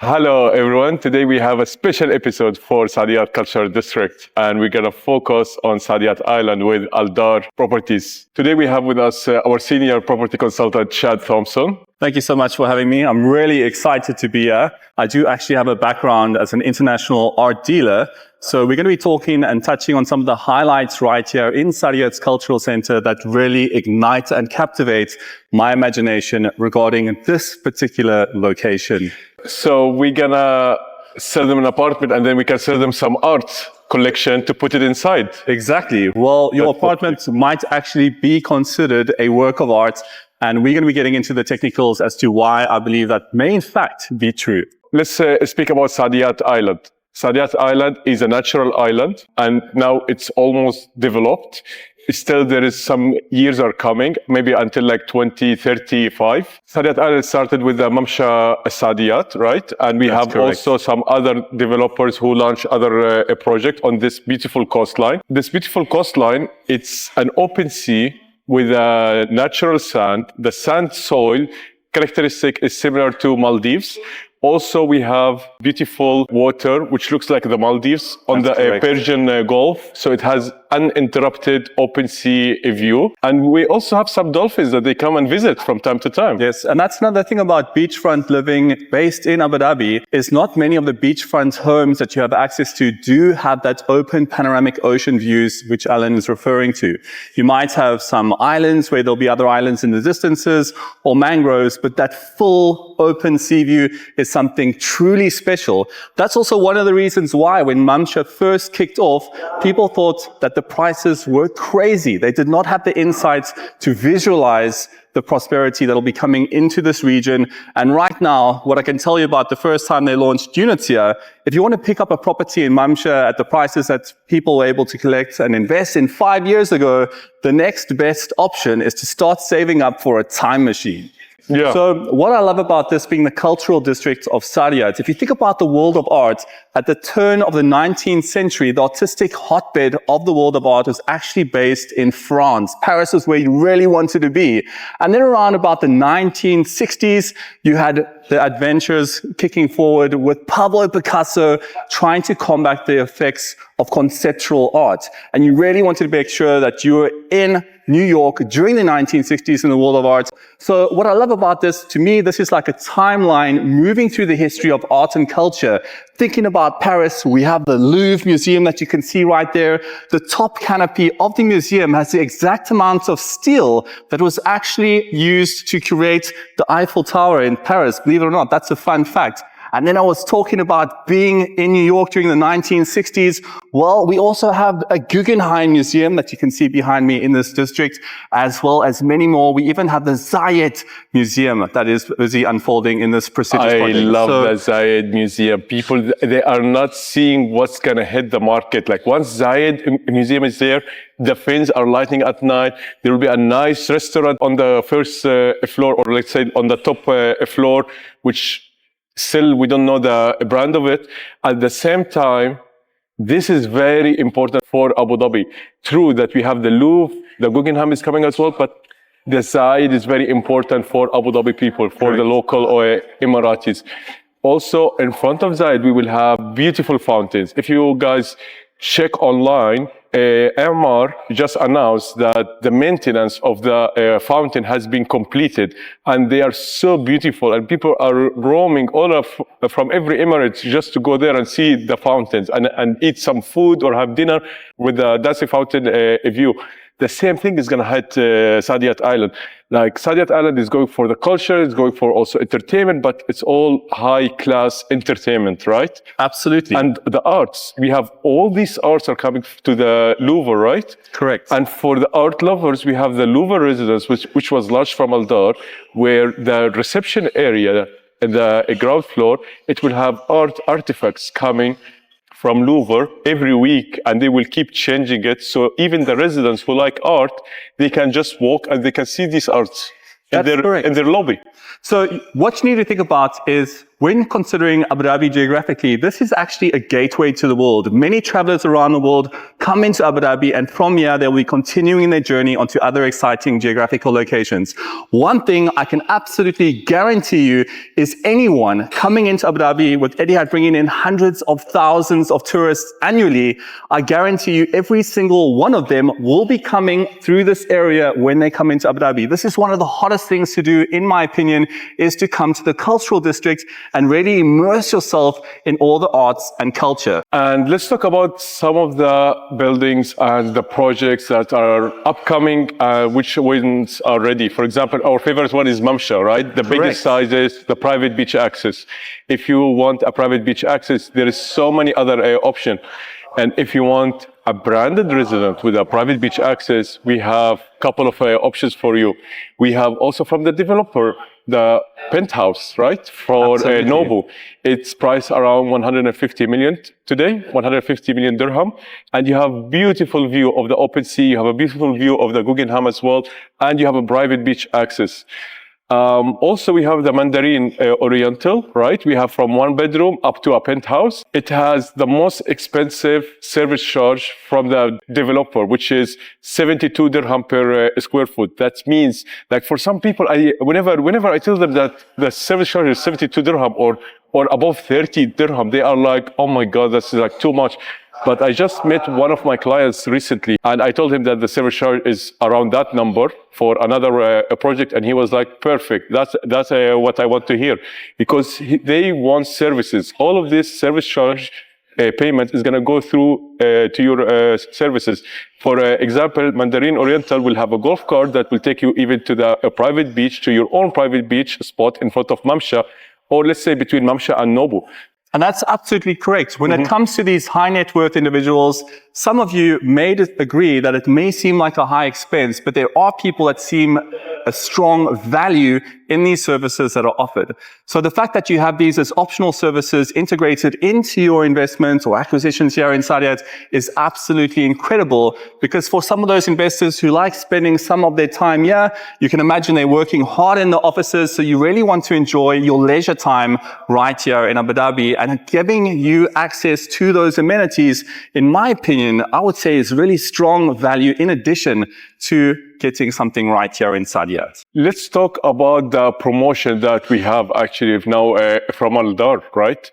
Hello, everyone. Today we have a special episode for Saadiyat Cultural District, and we're going to focus on Saadiyat Island with Aldar Properties. Today we have with us our senior property consultant, Chad Thompson. Thank you so much for having me. I'm really excited to be here. I do actually have a background as an international art dealer. So we're going to be talking and touching on some of the highlights right here in Saadiyat's Cultural Center that really ignite and captivate my imagination regarding this particular location. So we're going to sell them an apartment and then we can sell them some art collection to put it inside. Exactly. Well, your apartment might actually be considered a work of art. And we're going to be getting into the technicals as to why I believe that may in fact be true. Let's speak about Saadiyat Island. Saadiyat Island is a natural island and now it's almost developed. Still, there is some years are coming, maybe until like 2035. Saadiyat Island started with the Mamsha Saadiyat, right? And we That's have correct. also some other developers who launch other project on this beautiful coastline. This beautiful coastline, it's an open sea with a natural sand. The sand soil characteristic is similar to Maldives. Also, we have beautiful water, which looks like the Maldives on That's the correct. Persian Gulf. So it has uninterrupted open sea view. And we also have some dolphins that they come and visit from time to time. Yes, and that's another thing about beachfront living based in Abu Dhabi is not many of the beachfront homes that you have access to do have that open panoramic ocean views, which Alan is referring to. You might have some islands where there'll be other islands in the distances or mangroves, but that full open sea view is something truly special. That's also one of the reasons why when Mamsha first kicked off, people thought that the prices were crazy. They did not have the insights to visualize the prosperity that'll be coming into this region. And right now, what I can tell you about the first time they launched units here, if you want to pick up a property in Mamsha at the prices that people were able to collect and invest in 5 years ago, the next best option is to start saving up for a time machine. Yeah. So what I love about this being the cultural district of Saadiyat, if you think about the world of art, at the turn of the 19th century, the artistic hotbed of the world of art was actually based in France. Paris was where you really wanted to be. And then around about the 1960s, you had the adventures kicking forward with Pablo Picasso trying to combat the effects of conceptual art. And you really wanted to make sure that you were in New York during the 1960s in the world of art. So what I love about this, to me, this is like a timeline moving through the history of art and culture. Thinking about Paris, we have the Louvre Museum that you can see right there. The top canopy of the museum has the exact amount of steel that was actually used to create the Eiffel Tower in Paris. Believe it or not, that's a fun fact. And then I was talking about being in New York during the 1960s. Well, we also have a Guggenheim museum that you can see behind me in this district, as well as many more. We even have the Zayed Museum that is busy unfolding in this prestigious project. I love the Zayed Museum. People, they are not seeing what's going to hit the market. Like once Zayed Museum is there, the fins are lighting at night. There will be a nice restaurant on the first floor, or let's say on the top floor, which still, we don't know the brand of it. At the same time, this is very important for Abu Dhabi. True that we have the Louvre, the Guggenheim is coming as well, but the side is very important for Abu Dhabi people, for the local Emiratis. Also, in front of Zayed, we will have beautiful fountains. If you guys check online, MR just announced that the maintenance of the fountain has been completed, and they are so beautiful, and people are roaming from every Emirates just to go there and see the fountains and eat some food or have dinner with the dancing fountain view. The same thing is going to hit Saadiyat Island. Like Saadiyat Island is going for the culture, it's going for also entertainment, but it's all high-class entertainment, right? Absolutely. And the arts, we have all these arts are coming to the Louvre, right? Correct. And for the art lovers, we have the Louvre Residence, which was launched from Aldar, where the reception area, the ground floor, it will have art artifacts coming from Louvre every week, and they will keep changing it. So even the residents who like art, they can just walk and they can see these arts in their lobby. So what you need to think about is when considering Abu Dhabi geographically, this is actually a gateway to the world. Many travelers around the world come into Abu Dhabi, and from here, they'll be continuing their journey onto other exciting geographical locations. One thing I can absolutely guarantee you is anyone coming into Abu Dhabi with Etihad bringing in hundreds of thousands of tourists annually, I guarantee you every single one of them will be coming through this area when they come into Abu Dhabi. This is one of the hottest things to do, in my opinion, is to come to the cultural district and really immerse yourself in all the arts and culture. And let's talk about some of the buildings and the projects that are upcoming, which ones are ready. For example, our favorite one is Mamsha, right? The biggest sizes, the private beach access. If you want a private beach access, there is so many other options. And if you want a branded residence with a private beach access, we have a couple of options for you. We have also from the developer, the penthouse, right? For NOBU. It's priced around 150 million today, 150 million dirham. And you have beautiful view of the open sea. You have a beautiful view of the Guggenheim as well. And you have a private beach access. Also, we have the Mandarin Oriental, right? We have from 1 bedroom up to a penthouse. It has the most expensive service charge from the developer, which is 72 dirham per square foot. That means, like for some people, whenever I tell them that the service charge is 72 dirham or above 30 dirham, they are like, oh my God, that's like too much. But I just met one of my clients recently, and I told him that the service charge is around that number for another project, and he was like, perfect. That's what I want to hear, because they want services. All of this service charge payment is going to go through to your services. For example, Mandarin Oriental will have a golf cart that will take you even to the private beach, to your own private beach spot in front of Mamsha, or let's say between Mamsha and NOBU. And that's absolutely correct. When it comes to these high net worth individuals, some of you may agree that it may seem like a high expense, but there are people that seem a strong value in these services that are offered. So the fact that you have these as optional services integrated into your investments or acquisitions here in Saadiyat is absolutely incredible, because for some of those investors who like spending some of their time here, you can imagine they're working hard in the offices, so you really want to enjoy your leisure time right here in Abu Dhabi. And giving you access to those amenities, in my opinion, I would say is really strong value in addition to getting something right here in Saadiyat. Let's talk about the promotion that we have actually now from Aldar, right?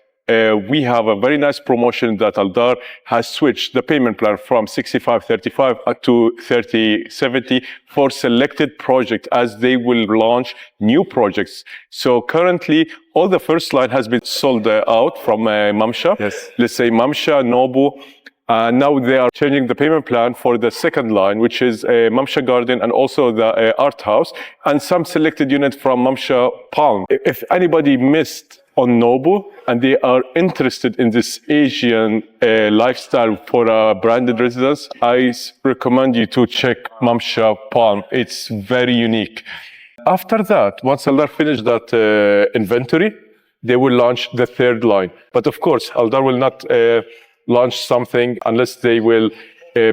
We have a very nice promotion that Aldar has switched the payment plan from 65-35 up to 30-70 for selected projects as they will launch new projects. So currently, all the first line has been sold out from Mamsha. Yes. Let's say Mamsha, NOBU. Now they are changing the payment plan for the second line, which is Mamsha Garden and also the Art House, and some selected unit from Mamsha Palm. If anybody missed on NOBU and they are interested in this Asian lifestyle for a branded residence, I recommend you to check Mamsha Palm. It's very unique. After that, once Aldar finished that inventory, they will launch the third line. But of course, Aldar will not launch something unless they will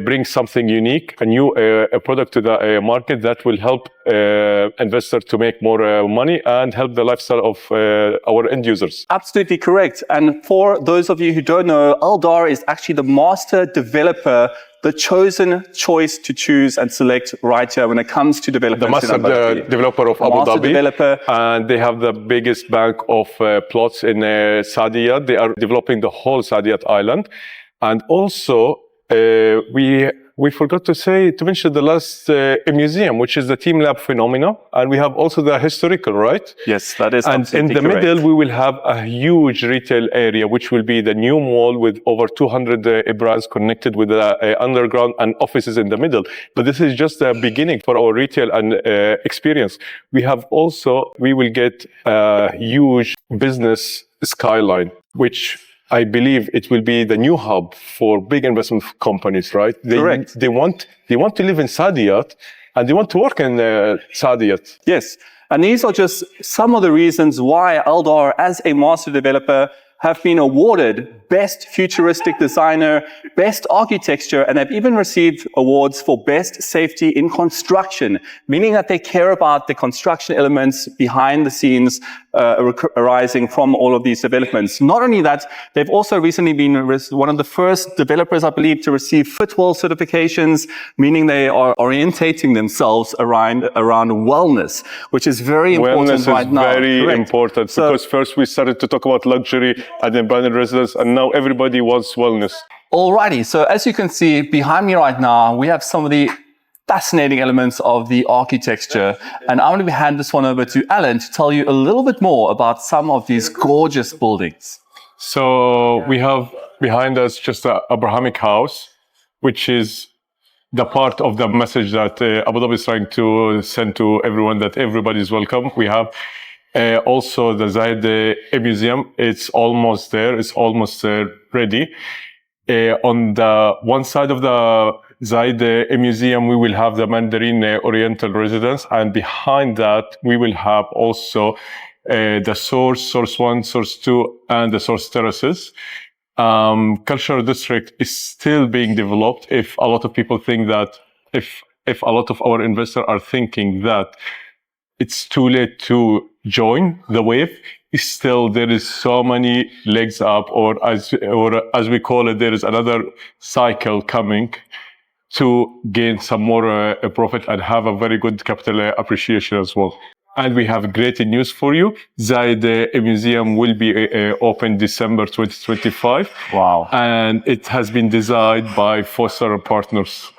bring something unique, a new product to the market that will help investors to make more money and help the lifestyle of our end users. Absolutely correct. And for those of you who don't know, Aldar is actually the master developer, the chosen choice to choose and select right here when it comes to development. The master developer of Abu Dhabi. Developer. And they have the biggest bank of plots in Saadiyat. They are developing the whole Saadiyat Island. And also, we forgot to mention the last museum, which is the Team Lab Phenomena. And we have also the historical, right? Yes, that is and absolutely in the correct. middle, we will have a huge retail area, which will be the new mall with over 200 brands connected with the underground and offices in the middle. But this is just the beginning for our retail and experience. We will get a huge business Skyline, which I believe it will be the new hub for big investment companies, right? Correct. They want to live in Saadiyat and they want to work in Saadiyat. Yes. And these are just some of the reasons why Aldar, as a master developer, have been awarded Best Futuristic Designer, Best Architecture, and they've even received awards for Best Safety in Construction, meaning that they care about the construction elements behind the scenes arising from all of these developments. Not only that, they've also recently been one of the first developers, I believe, to receive Fitwel certifications, meaning they are orientating themselves around wellness, which is very important right now. Wellness is very important, because first we started to talk about luxury and then branded residence, and now everybody wants wellness. Alrighty, so as you can see behind me right now, we have some of the fascinating elements of the architecture, and I'm going to hand this one over to Alan to tell you a little bit more about some of these gorgeous buildings. So we have behind us just an Abrahamic house, which is the part of the message that Abu Dhabi is trying to send to everyone, that everybody is welcome. We have also the Zayed Museum. It's almost there. It's almost ready. On the one side of the Zayed Museum, we will have the Mandarin Oriental residence. And behind that, we will have also the Source 1, Source 2, and the Source terraces. Cultural District is still being developed. If a lot of people think that, if a lot of our investors are thinking that it's too late to join the wave, still there is so many legs up, or as we call it, there is another cycle coming to gain some more profit and have a very good capital appreciation as well. And we have great news for you. Zayed Museum will be open December 2025. Wow. And it has been designed by Foster Partners.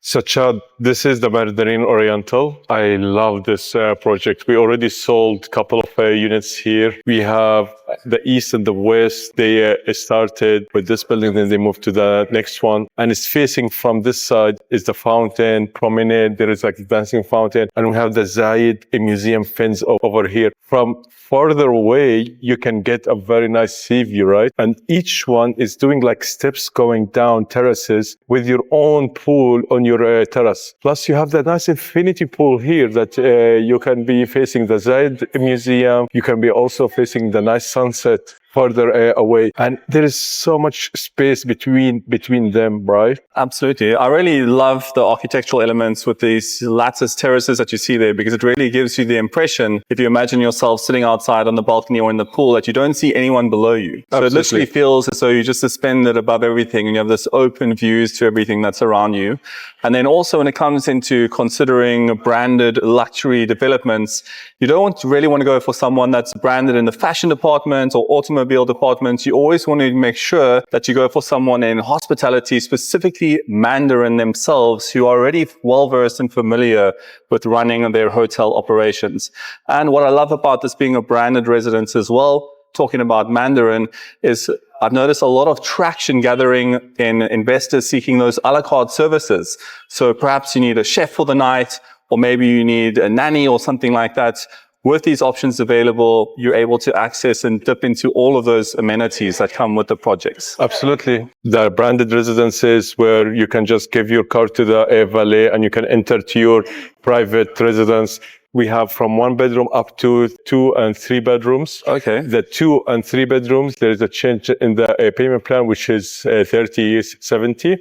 So Chad, this is the Mandarin Oriental. I love this project. We already sold a couple of units here. We have the east and the west. They started with this building, then they moved to the next one. And it's facing from this side is the fountain, promenade. There is like a dancing fountain. And we have the Zayed Museum fence over here. From further away, you can get a very nice sea view, right? And each one is doing like steps going down terraces with your own pool on your terrace. Plus, you have that nice infinity pool here that you can be facing the Zayed Museum. You can be also facing the nice sunset further away. And there is so much space between them, right? Absolutely. I really love the architectural elements with these lattice terraces that you see there, because it really gives you the impression, if you imagine yourself sitting outside on the balcony or in the pool, that you don't see anyone below you. So it literally feels as though you're just suspended above everything and you have this open views to everything that's around you. And then also when it comes into considering branded luxury developments, you don't really want to go for someone that's branded in the fashion department or automobile departments. You always want to make sure that you go for someone in hospitality, specifically Mandarin themselves, who are already well-versed and familiar with running their hotel operations. And what I love about this being a branded residence as well, talking about Mandarin, is I've noticed a lot of traction gathering in investors seeking those a la carte services. So perhaps you need a chef for the night, or maybe you need a nanny or something like that. With these options available, you're able to access and dip into all of those amenities that come with the projects. Absolutely. The branded residences where you can just give your car to the valet and you can enter to your private residence. We have from 1 bedroom up to 2 and 3 bedrooms. Okay. The 2 and 3 bedrooms, there is a change in the payment plan, which is 30 years, 70.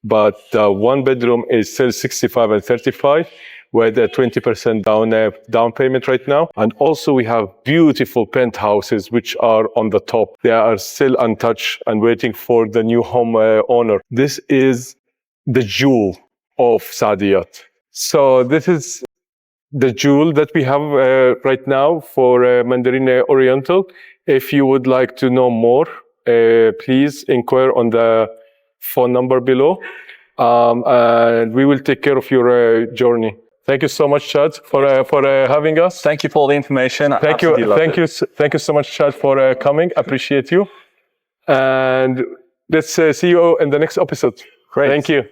But the 1 bedroom is still 65 and 35. We're at 20% down payment right now. And also we have beautiful penthouses, which are on the top. They are still untouched and waiting for the new home owner. This is the jewel of Saadiyat. So this is the jewel that we have right now for Mandarin Oriental. If you would like to know more, please inquire on the phone number below. And we will take care of your journey. Thank you so much, Chad, for having us. Thank you for all the information. Thank you so much, Chad, for coming. Appreciate you. And let's see you in the next episode. Great. Thank you.